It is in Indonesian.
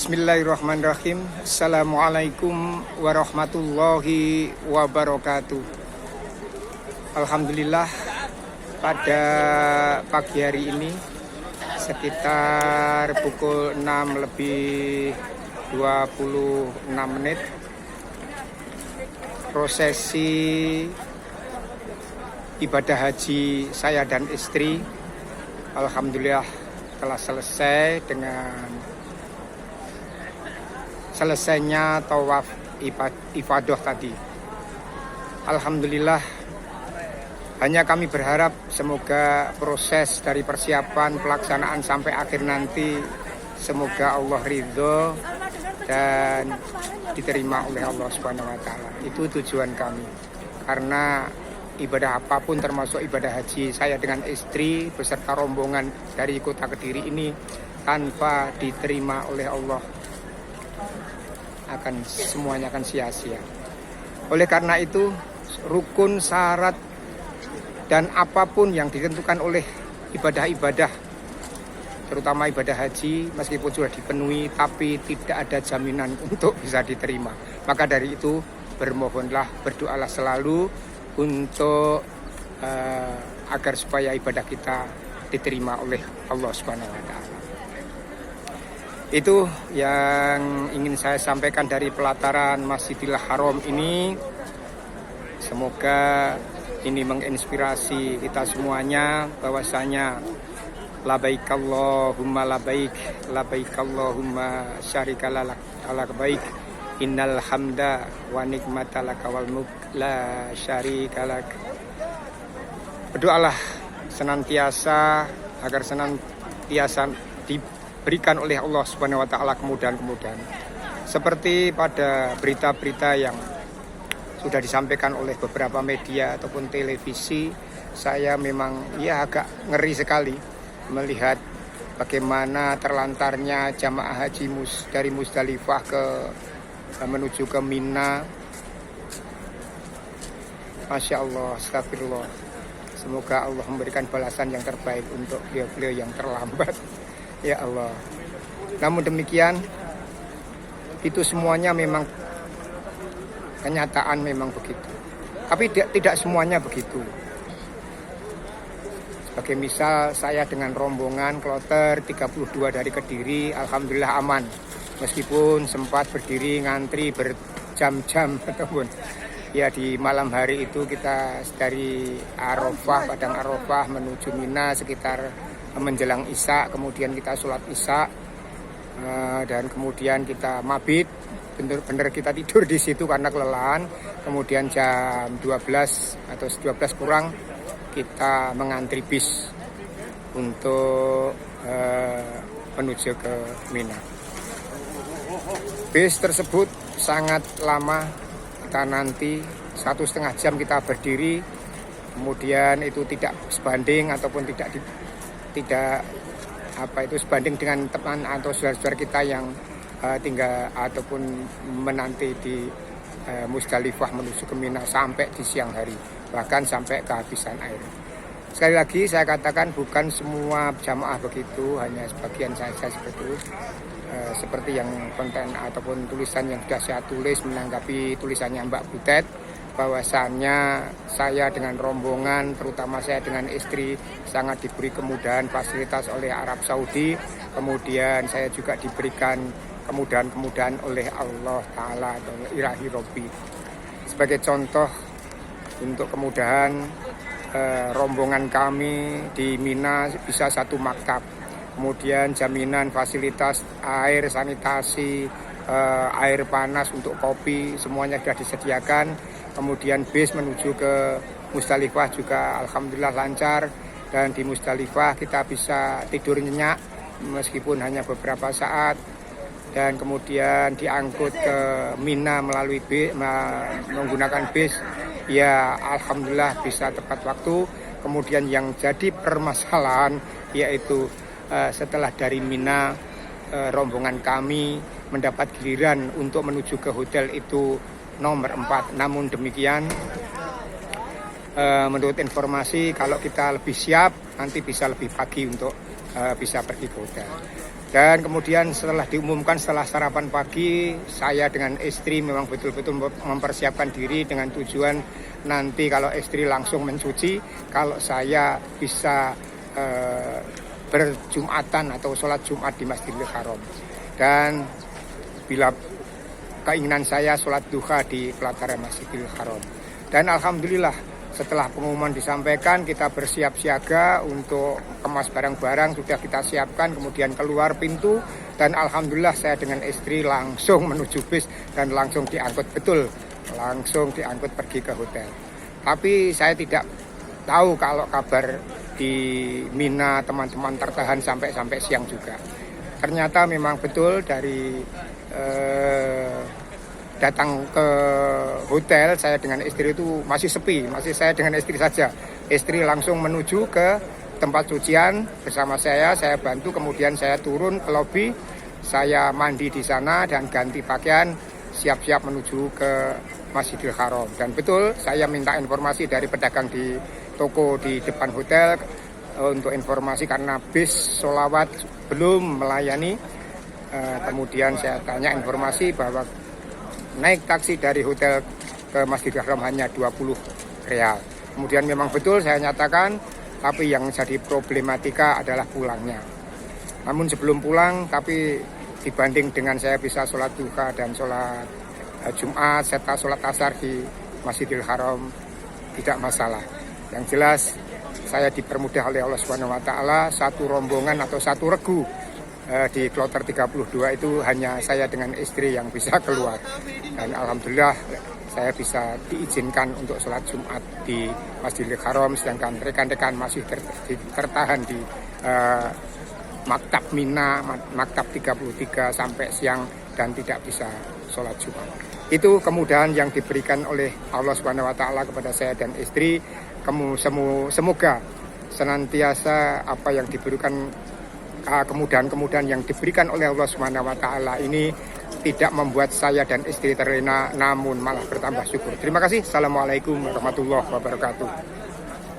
Bismillahirrahmanirrahim. Assalamualaikum warahmatullahi wabarakatuh. Alhamdulillah, pada pagi hari ini sekitar pukul 6 lebih 26 menit, prosesi ibadah haji saya dan istri alhamdulillah telah selesai dengan selesainya tawaf ibadah tadi. Alhamdulillah, hanya kami berharap semoga proses dari persiapan pelaksanaan sampai akhir nanti semoga Allah ridho dan diterima oleh Allah Subhanahu wa taala. Itu tujuan kami. Karena ibadah apapun termasuk ibadah haji saya dengan istri beserta rombongan dari kota Kediri ini tanpa diterima oleh Allah semuanya akan sia-sia. Oleh karena itu, rukun, syarat dan apapun yang ditentukan oleh ibadah-ibadah, terutama ibadah haji, meskipun sudah dipenuhi tapi tidak ada jaminan untuk bisa diterima. Maka dari itu bermohonlah, berdoalah selalu untuk agar supaya ibadah kita diterima oleh Allah Subhanahu wa taala. Itu yang ingin saya sampaikan dari pelataran Masjidil Haram ini. Semoga ini menginspirasi kita semuanya bahwasanya labaik Allahumma labaik, labaik Allahumma syarika lak baik, innal hamda wa nikmata laka wal mulk la syarika lak. Berdoalah senantiasa agar senantiasa diberikan oleh Allah Subhanahu wa taala kemudahan-kemudahan. Seperti pada berita-berita yang sudah disampaikan oleh beberapa media ataupun televisi, saya memang agak ngeri sekali melihat bagaimana terlantarnya jamaah haji dari Musdalifah menuju ke Mina. Masya Allah, astagfirullah. Semoga Allah memberikan balasan yang terbaik untuk beliau-beliau yang terlambat. Ya Allah. Namun demikian, itu semuanya memang kenyataan, memang begitu. Tapi tidak semuanya begitu. Sebagai misal, saya dengan rombongan kloter 32 dari Kediri, alhamdulillah aman. Meskipun sempat berdiri ngantri berjam-jam ataupun di malam hari itu kita dari Arafah, Padang Arafah menuju Mina sekitar menjelang Isya, kemudian kita sholat Isya dan kemudian kita mabit, benar-benar kita tidur di situ karena kelelahan. Kemudian jam 12 atau 12 kurang kita mengantri bis untuk menuju ke Mina. Bis tersebut sangat lama, kita nanti 1,5 jam kita berdiri, kemudian itu tidak sebanding ataupun tidak sebanding dengan teman atau saudara-saudara kita yang tinggal ataupun menanti di Musdalifah menuju ke Mina sampai di siang hari, bahkan sampai kehabisan air. Sekali lagi saya katakan bukan semua jamaah begitu, hanya sebagian saja seperti itu. Seperti yang konten ataupun tulisan yang sudah saya tulis menanggapi tulisannya Mbak Butet, bahwasannya saya dengan rombongan, terutama saya dengan istri, sangat diberi kemudahan fasilitas oleh Arab Saudi. Kemudian saya juga diberikan kemudahan-kemudahan oleh Allah Ta'ala atau Ilahi Robbi. Sebagai contoh untuk kemudahan, rombongan kami di Mina bisa 1 maktab. Kemudian jaminan fasilitas air, sanitasi, air panas untuk kopi, semuanya sudah disediakan. Kemudian bis menuju ke Musdalifah juga alhamdulillah lancar. Dan di Musdalifah kita bisa tidur nyenyak meskipun hanya beberapa saat. Dan kemudian diangkut ke Mina melalui bis, menggunakan bis. Ya alhamdulillah bisa tepat waktu. Kemudian yang jadi permasalahan yaitu setelah dari Mina, rombongan kami mendapat giliran untuk menuju ke hotel itu nomor 4. Namun demikian, menurut informasi kalau kita lebih siap nanti bisa lebih pagi untuk bisa pergi ke hotel. Dan kemudian setelah diumumkan, setelah sarapan pagi, saya dengan istri memang betul-betul mempersiapkan diri dengan tujuan nanti kalau istri langsung mencuci, kalau saya bisa berjumatan atau sholat Jumat di Masjidil Haram. Dan bila keinginan saya sholat duha di pelataran Masjidil Haram. Dan alhamdulillah setelah pengumuman disampaikan, kita bersiap siaga untuk kemas barang-barang sudah kita siapkan, kemudian keluar pintu, dan alhamdulillah saya dengan istri langsung menuju bis dan langsung diangkut, langsung diangkut pergi ke hotel. Tapi saya tidak tahu kalau kabar di Mina teman-teman tertahan sampai siang juga. Ternyata memang betul dari datang ke hotel, saya dengan istri itu masih sepi, masih saya dengan istri saja. Istri langsung menuju ke tempat cucian bersama saya bantu, kemudian saya turun ke lobi, saya mandi di sana dan ganti pakaian, siap-siap menuju ke Masjidil Haram. Dan betul, saya minta informasi dari pedagang di toko di depan hotel untuk informasi karena bis sholawat belum melayani. Kemudian saya tanya informasi bahwa naik taksi dari hotel ke Masjidil Haram hanya 20 real. Kemudian memang betul saya nyatakan, tapi yang jadi problematika adalah pulangnya. Namun sebelum pulang, tapi dibanding dengan saya bisa sholat duha dan sholat Jumat serta sholat asar di Masjidil Haram, tidak masalah. Yang jelas saya dipermudah oleh Allah SWT, satu rombongan atau satu regu di kloter 32 itu hanya saya dengan istri yang bisa keluar. Dan alhamdulillah saya bisa diizinkan untuk sholat Jumat di Masjidil Haram, sedangkan rekan-rekan masih tertahan di Maktab Mina, Maktab 33 sampai siang dan tidak bisa sholat Jumat. Itu kemudahan yang diberikan oleh Allah SWT kepada saya dan istri. Semoga senantiasa apa yang diberikan, kemudahan-kemudahan yang diberikan oleh Allah SWT ini tidak membuat saya dan istri terlena, namun malah bertambah syukur. Terima kasih. Assalamualaikum warahmatullahi wabarakatuh.